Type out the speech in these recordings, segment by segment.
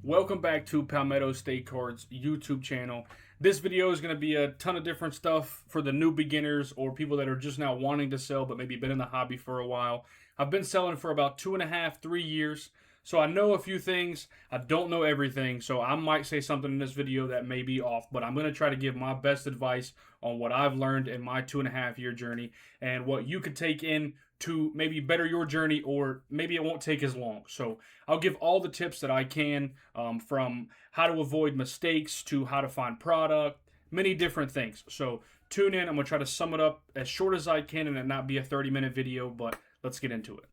Welcome back to Palmetto State Cards YouTube channel. This video is going to be a ton of different stuff for the new beginners or people that are just now wanting to sell but maybe been in the hobby for a while. I've been selling for about 2.5, 3 years, so I know a few things. I don't know everything, so I might say something in this video that may be off, but I'm going to try to give my best advice on what I've learned in my 2.5 year journey and what you could take in to maybe better your journey, or maybe it won't take as long. So I'll give all the tips that I can, from how to avoid mistakes to how to find product, many different things. So tune in. I'm going to try to sum it up as short as I can and it not be a 30-minute video, but let's get into it.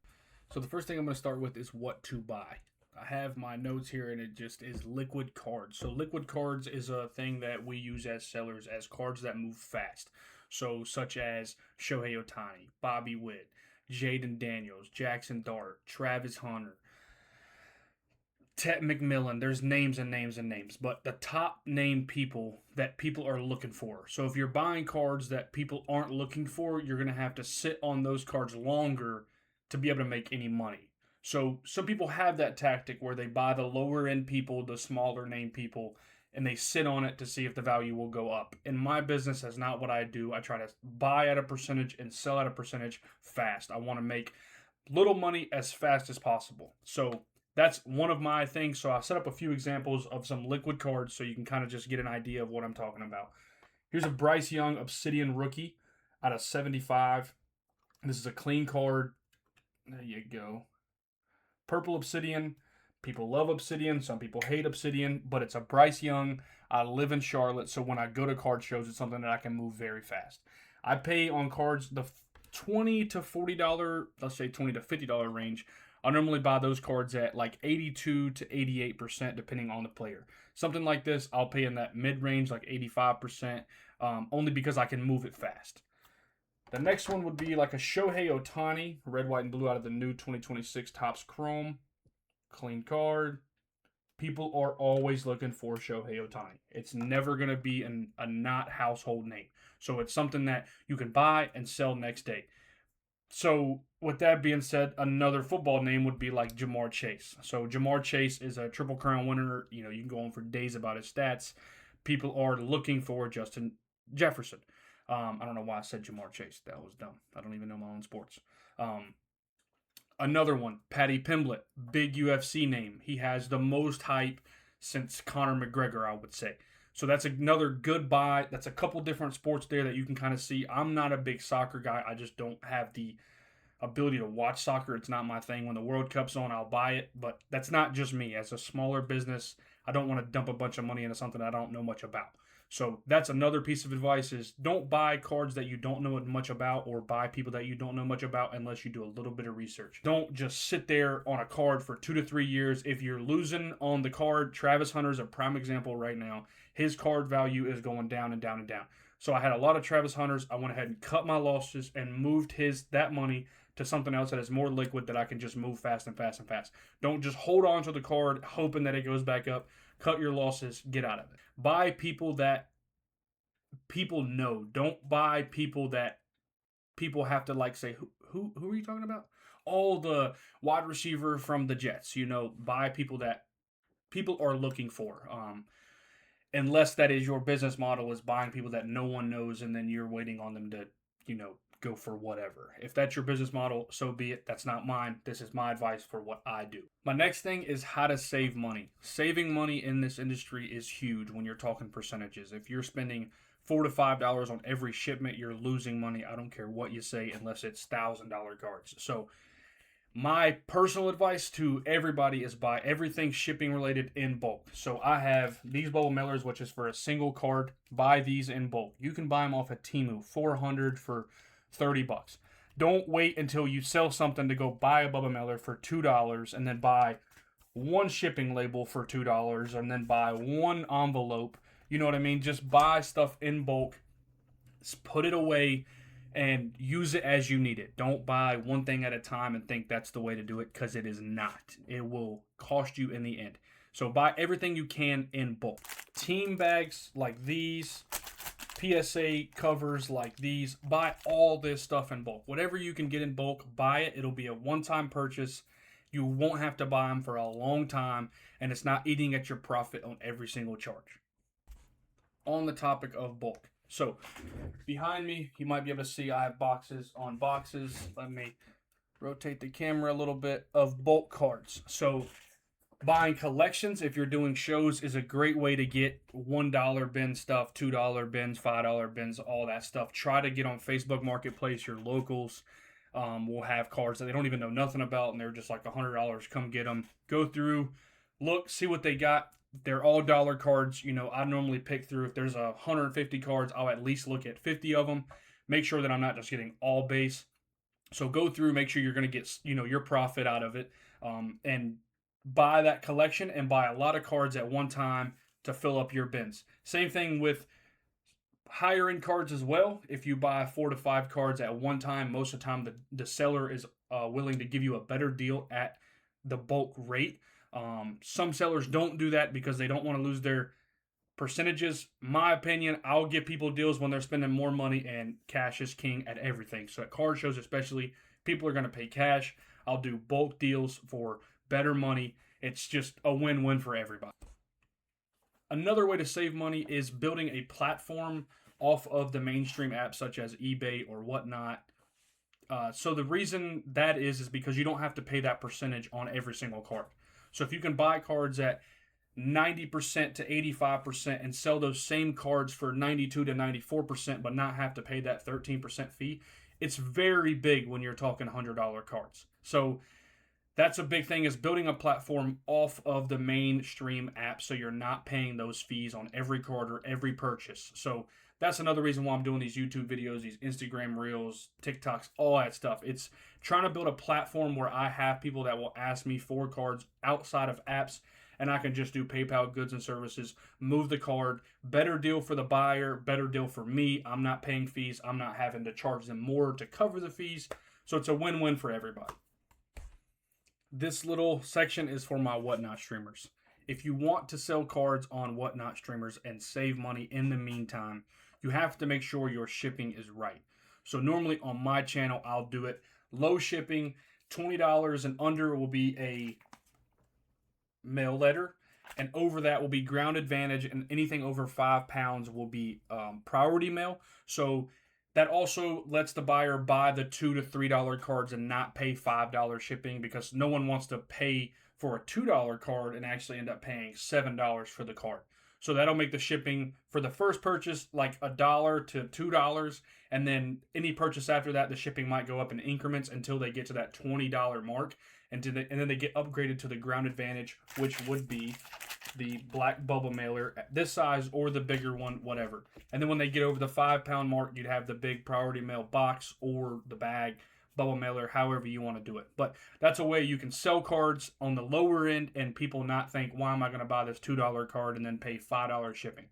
So the first thing I'm going to start with is what to buy. I have my notes here and it just is liquid cards. So liquid cards is a thing that we use as sellers as cards that move fast. So such as Shohei Ohtani, Bobby Witt, Jaden Daniels, Jackson Dart, Travis Hunter, Ted McMillan. There's names and names and names, but the top name people that people are looking for. So if you're buying cards that people aren't looking for, you're going to have to sit on those cards longer to be able to make any money. So some people have that tactic where they buy the lower end people, the smaller name people, and they sit on it to see if the value will go up. In my business, that's not what I do. I try to buy at a percentage and sell at a percentage fast. I want to make little money as fast as possible. So that's one of my things. So I set up a few examples of some liquid cards so you can kind of just get an idea of what I'm talking about. Here's a Bryce Young Obsidian rookie out of 75. This is a clean card. There you go. Purple Obsidian. People love Obsidian. Some people hate Obsidian, but it's a Bryce Young. I live in Charlotte, so when I go to card shows, it's something that I can move very fast. I pay on cards the $20 to $40, let's say $20 to $50 range. I normally buy those cards at like 82 to 88%, depending on the player. Something like this, I'll pay in that mid-range, like 85%, only because I can move it fast. The next one would be like a Shohei Ohtani, red, white, and blue out of the new 2026 Topps Chrome. Clean card. People are always looking for Shohei Ohtani. It's never going to be a not household name. So it's something that you can buy and sell next day. So with that being said, another football name would be like Jamar Chase. So Jamar Chase is a Triple Crown winner. You know, you can go on for days about his stats. People are looking for Justin Jefferson. I don't know why I said Jamar Chase. That was dumb. I don't even know my own sports. Another one, Paddy Pimblett, big UFC name. He has the most hype since Conor McGregor, I would say. So that's another good buy. That's a couple different sports there that you can kind of see. I'm not a big soccer guy. I just don't have the ability to watch soccer. It's not my thing. When the World Cup's on, I'll buy it. But that's not just me. As a smaller business, I don't want to dump a bunch of money into something I don't know much about. So that's another piece of advice is don't buy cards that you don't know much about, or buy people that you don't know much about unless you do a little bit of research. Don't just sit there on a card for 2 to 3 years. If you're losing on the card, Travis Hunter's a prime example right now. His card value is going down and down and down. So I had a lot of Travis Hunters. I went ahead and cut my losses and moved that money to something else that is more liquid that I can just move fast and fast and fast. Don't just hold on to the card hoping that it goes back up. Cut your losses. Get out of it. Buy people that people know. Don't buy people that people have to like say, who are you talking about? Oh, the wide receiver from the Jets. You know, buy people that people are looking for. Unless that is your business model, is buying people that no one knows and then you're waiting on them to, go for whatever. If that's your business model, so be it. That's not mine. This is my advice for what I do. My next thing is how to save money. Saving money in this industry is huge when you're talking percentages. If you're spending $4 to $5 on every shipment, you're losing money. I don't care what you say unless it's $1,000 cards. So my personal advice to everybody is buy everything shipping related in bulk. So I have these bubble mailers, which is for a single card. Buy these in bulk. You can buy them off of Temu, 400 for $30. Don't wait until you sell something to go buy a bubble mailer for $2 and then buy one shipping label for $2 and then buy one envelope. You know what I mean? Just buy stuff in bulk, put it away, and use it as you need it. Don't buy one thing at a time and think that's the way to do it, because it is not. It will cost you in the end. So buy everything you can in bulk. Team bags like these, PSA covers like these, buy all this stuff in bulk. Whatever you can get in bulk, buy it. It'll be a one-time purchase. You won't have to buy them for a long time, and it's not eating at your profit on every single charge. On the topic of bulk. So, behind me, you might be able to see I have boxes on boxes. Let me rotate the camera a little bit of bulk cards. So, buying collections, if you're doing shows, is a great way to get $1 bin stuff, $2 bins, $5 bins, all that stuff. Try to get on Facebook Marketplace. Your locals will have cards that they don't even know nothing about, and they're just like $100. Come get them. Go through, look, see what they got. They're all dollar cards. You know, I normally pick through, if there's 150 cards, I'll at least look at 50 of them. Make sure that I'm not just getting all base. So go through, make sure you're going to get, you know, your profit out of it, and buy that collection and buy a lot of cards at one time to fill up your bins. Same thing with higher end cards as well. If you buy 4 to 5 cards at one time, most of the time the seller is willing to give you a better deal at the bulk rate. Some sellers don't do that because they don't want to lose their percentages. My opinion, I'll give people deals when they're spending more money, and cash is king at everything. So at card shows especially, people are going to pay cash. I'll do bulk deals for better money. It's just a win-win for everybody. Another way to save money is building a platform off of the mainstream apps such as eBay or whatnot. So the reason that is because you don't have to pay that percentage on every single card. So if you can buy cards at 90% to 85% and sell those same cards for 92 to 94% but not have to pay that 13% fee, it's very big when you're talking $100 cards. So that's a big thing, is building a platform off of the mainstream app so you're not paying those fees on every card or every purchase. So that's another reason why I'm doing these YouTube videos, these Instagram Reels, TikToks, all that stuff. It's trying to build a platform where I have people that will ask me for cards outside of apps, and I can just do PayPal goods and services, move the card, better deal for the buyer, better deal for me. I'm not paying fees. I'm not having to charge them more to cover the fees. So it's a win-win for everybody. This little section is for my Whatnot streamers. If you want to sell cards on Whatnot streamers and save money in the meantime, you have to make sure your shipping is right. So normally on my channel, I'll do it low shipping, $20 and under will be a mail letter, and over that will be ground advantage, and anything over 5 pounds will be priority mail. So that also lets the buyer buy the $2 to $3 cards and not pay $5 shipping, because no one wants to pay for a $2 card and actually end up paying $7 for the card. So that'll make the shipping for the first purchase like $1 to $2, and then any purchase after that, the shipping might go up in increments until they get to that $20 mark, and then they get upgraded to the ground advantage, which would be the black bubble mailer, this size or the bigger one, whatever. And then when they get over the 5 pound mark, you'd have the big priority mail box or the bag bubble mailer, however you want to do it. But that's a way you can sell cards on the lower end and people not think, why am I going to buy this $2 card and then pay $5 shipping?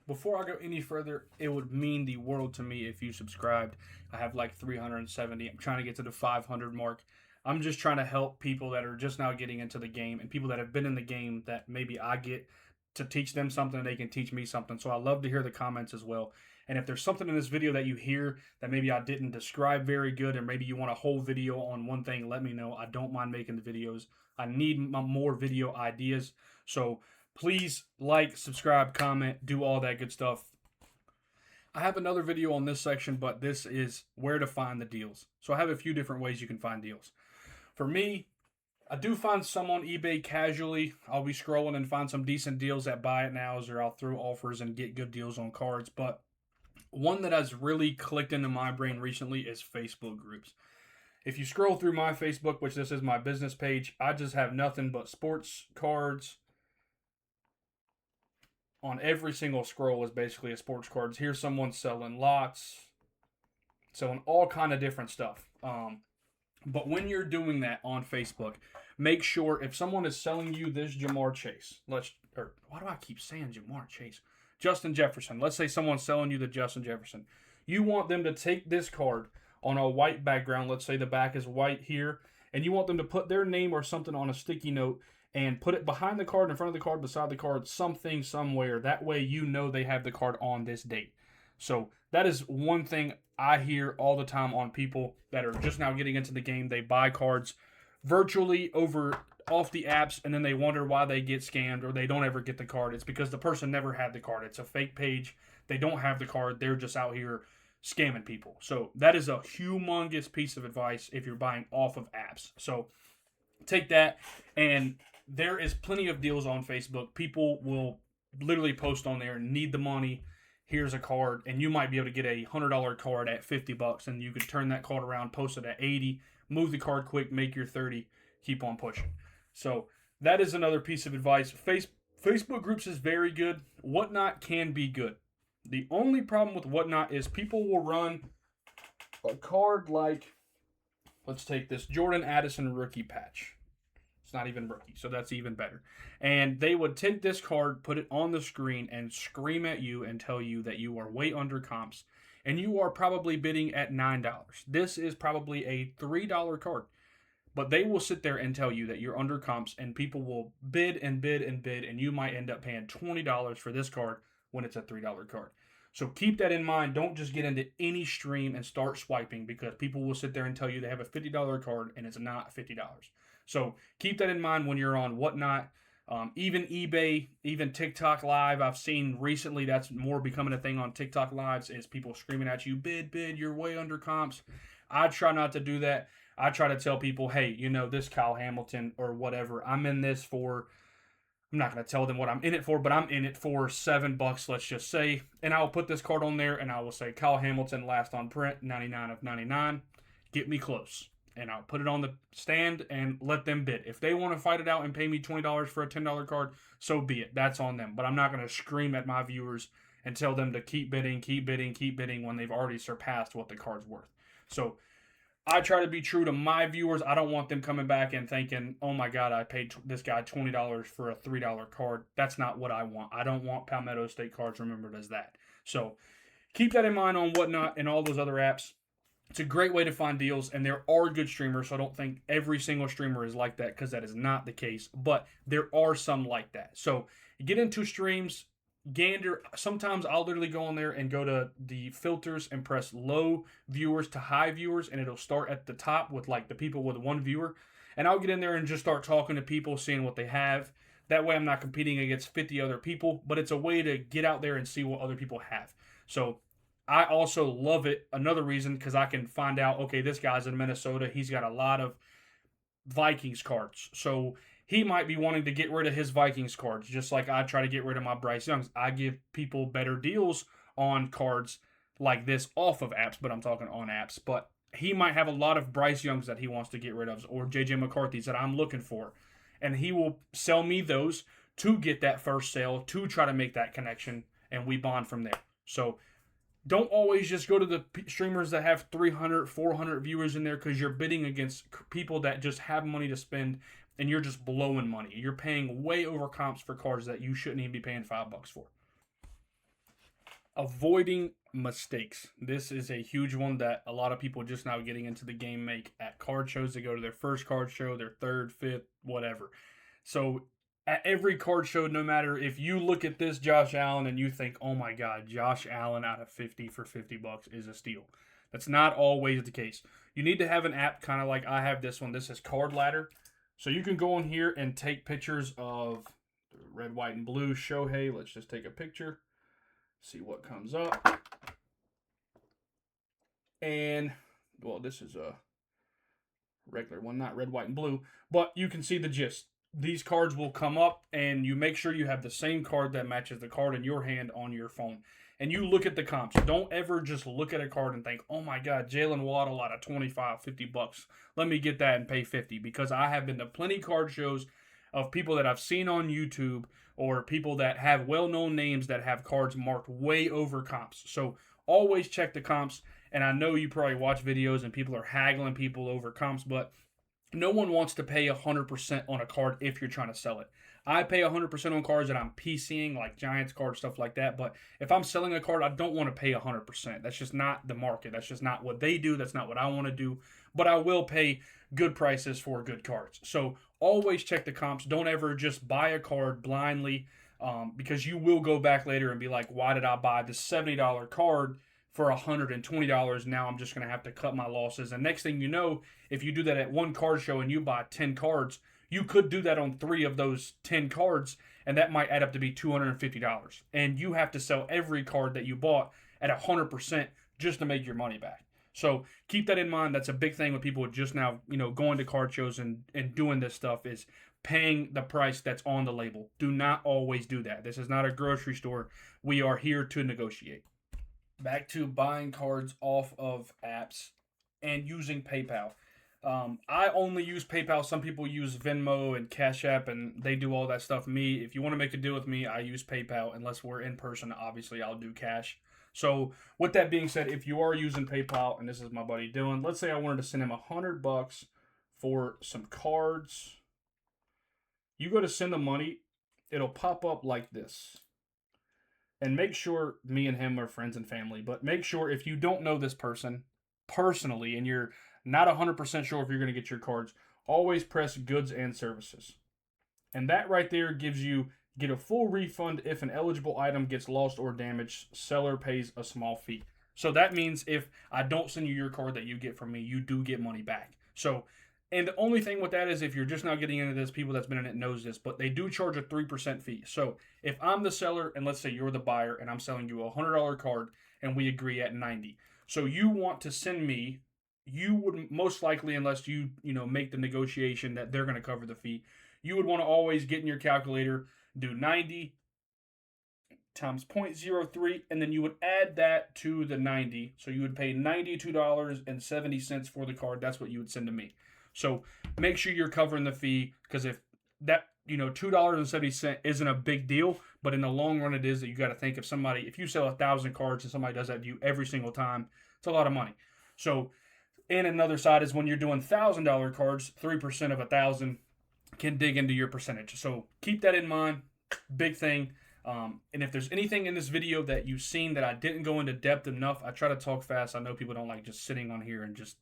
Before I go any further, it would mean the world to me if you subscribed. I have like 370. I'm trying to get to the 500 mark. I'm just trying to help people that are just now getting into the game, and people that have been in the game that maybe I get to teach them something and they can teach me something. So I love to hear the comments as well. And if there's something in this video that you hear that maybe I didn't describe very good, or maybe you want a whole video on one thing, let me know. I don't mind making the videos. I need more video ideas. So please like, subscribe, comment, do all that good stuff. I have another video on this section, but this is where to find the deals. So I have a few different ways you can find deals. For me, I do find some on eBay casually. I'll be scrolling and find some decent deals at buy it nows, or I'll throw offers and get good deals on cards. But one that has really clicked into my brain recently is Facebook groups. If you scroll through my Facebook, which this is my business page, I just have nothing but sports cards. On every single scroll is basically a sports cards. Here's someone selling lots, selling all kind of different stuff. But when you're doing that on Facebook, make sure if someone is selling you this Jamar Chase, why do I keep saying Jamar Chase? Justin Jefferson. Let's say someone's selling you the Justin Jefferson. You want them to take this card on a white background. Let's say the back is white here, and you want them to put their name or something on a sticky note and put it behind the card, in front of the card, beside the card, something, somewhere. That way you know they have the card on this date. So that is one thing I hear all the time on people that are just now getting into the game. They buy cards virtually over off the apps, and then they wonder why they get scammed or they don't ever get the card. It's because the person never had the card. It's a fake page. They don't have the card. They're just out here scamming people. So that is a humongous piece of advice if you're buying off of apps. So take that, and there is plenty of deals on Facebook. People will literally post on there, need the money, here's a card, and you might be able to get a $100 card at $50, and you could turn that card around, post it at 80, move the card quick, make your 30, keep on pushing. So that is another piece of advice. Facebook groups is very good. Whatnot can be good. The only problem with Whatnot is people will run a card like, let's take this Jordan Addison rookie patch. It's not even rookie, so that's even better. And they would take this card, put it on the screen, and scream at you and tell you that you are way under comps, and you are probably bidding at $9. This is probably a $3 card. But they will sit there and tell you that you're under comps, and people will bid and bid and bid, and you might end up paying $20 for this card when it's a $3 card. So keep that in mind. Don't just get into any stream and start swiping, because people will sit there and tell you they have a $50 card and it's not $50. So keep that in mind when you're on Whatnot. Even eBay, even TikTok Live. I've seen recently that's more becoming a thing on TikTok Lives, is people screaming at you, bid, you're way under comps. I try not to do that. I try to tell people, hey, this Kyle Hamilton or whatever, I'm in this for, I'm not going to tell them what I'm in it for, but I'm in it for $7, let's just say. And I'll put this card on there and I will say, Kyle Hamilton, last on print, 99 of 99. Get me close. And I'll put it on the stand and let them bid. If they want to fight it out and pay me $20 for a $10 card, so be it. That's on them. But I'm not going to scream at my viewers and tell them to keep bidding when they've already surpassed what the card's worth. So I try to be true to my viewers. I don't want them coming back and thinking, oh my God, I paid this guy $20 for a $3 card. That's not what I want. I don't want Palmetto State cards remembered as that. So keep that in mind on Whatnot and all those other apps. It's a great way to find deals, and there are good streamers, so I don't think every single streamer is like that, because that is not the case. But there are some like that. So get into streams, gander. Sometimes I'll literally go on there and go to the filters and press low viewers to high viewers, and it'll start at the top with like the people with one viewer. And I'll get in there and just start talking to people, seeing what they have. That way I'm not competing against 50 other people, but it's a way to get out there and see what other people have. So I also love it. Another reason, because I can find out, okay, this guy's in Minnesota. He's got a lot of Vikings cards. So he might be wanting to get rid of his Vikings cards, just like I try to get rid of my Bryce Youngs. I give people better deals on cards like this off of apps, but I'm talking on apps. But he might have a lot of Bryce Youngs that he wants to get rid of, or J.J. McCarthy's that I'm looking for. And he will sell me those to get that first sale, to try to make that connection, and we bond from there. So don't always just go to the streamers that have 300, 400 viewers in there, because you're bidding against people that just have money to spend, and you're just blowing money. You're paying way over comps for cards that you shouldn't even be paying $5 for. Avoiding mistakes. This is a huge one that a lot of people just now getting into the game make at card shows. They go to their first card show, their third, fifth, whatever. So at every card show, no matter if you look at this Josh Allen and you think, oh my God, Josh Allen out of 50 for $50 is a steal. That's not always the case. You need to have an app kind of like I have this one. This is Card Ladder. So you can go in here and take pictures of red, white, and blue Shohei. Let's just take a picture. See what comes up. And, well, this is a regular one, not red, white, and blue. But you can see the gist. These cards will come up, and you make sure you have the same card that matches the card in your hand on your phone. And you look at the comps. Don't ever just look at a card and think, oh my God, Jalen Waddle out of $25, $50. Let me get that and pay $50. Because I have been to plenty card shows of people that I've seen on YouTube, or people that have well-known names that have cards marked way over comps. So always check the comps. And I know you probably watch videos and people are haggling people over comps, but no one wants to pay 100% on a card if you're trying to sell it. I pay 100% on cards that I'm PCing, like Giants cards, stuff like that. But if I'm selling a card, I don't want to pay 100%. That's just not the market. That's just not what they do. That's not what I want to do. But I will pay good prices for good cards. So always check the comps. Don't ever just buy a card blindly, because you will go back later and be like, why did I buy this $70 card for $120. Now I'm just going to have to cut my losses. And next thing you know, if you do that at one card show and you buy 10 cards, you could do that on 3 of those 10 cards, and that might add up to be $250. And you have to sell every card that you bought at 100% just to make your money back. So keep that in mind. That's a big thing with people just now, going to card shows and doing this stuff, is paying the price that's on the label. Do not always do that. This is not a grocery store. We are here to negotiate. Back to buying cards off of apps and using PayPal. I only use PayPal. Some people use Venmo and Cash App, and they do all that stuff. Me, if you want to make a deal with me, I use PayPal. Unless we're in person, obviously I'll do cash. So with that being said, if you are using PayPal, and this is my buddy Dylan, let's say I wanted to send him $100 for some cards. You go to send the money, it'll pop up like this. And make sure me and him are friends and family, but make sure if you don't know this person personally and you're not 100% sure if you're going to get your cards, always press goods and services. And that right there gives you get a full refund if an eligible item gets lost or damaged. Seller pays a small fee. So that means if I don't send you your card that you get from me, you do get money back. So, and the only thing with that is if you're just now getting into this, people that's been in it knows this, but they do charge a 3% fee. So if I'm the seller and let's say you're the buyer and I'm selling you a $100 card and we agree at 90. So you want to send me, you would most likely, unless you make the negotiation that they're going to cover the fee, you would want to always get in your calculator, do 90 times 0.03, and then you would add that to the 90. So you would pay $92.70 for the card. That's what you would send to me. So make sure you're covering the fee, because if that, $2.70 isn't a big deal, but in the long run it is. That you got to think if you sell 1,000 cards and somebody does that to you every single time, it's a lot of money. So, and another side is when you're doing $1,000 cards, 3% of 1,000 can dig into your percentage. So keep that in mind. Big thing. And if there's anything in this video that you've seen that I didn't go into depth enough, I try to talk fast. I know people don't like just sitting on here and just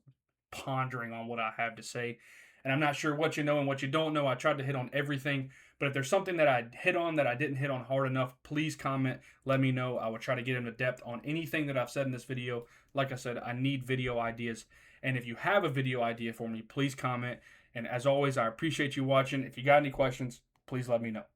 pondering on what I have to say. And I'm not sure what you know and what you don't know. I tried to hit on everything. But if there's something that I hit on that I didn't hit on hard enough, please comment. Let me know. I will try to get into depth on anything that I've said in this video. Like I said, I need video ideas. And if you have a video idea for me, please comment. And as always, I appreciate you watching. If you got any questions, please let me know.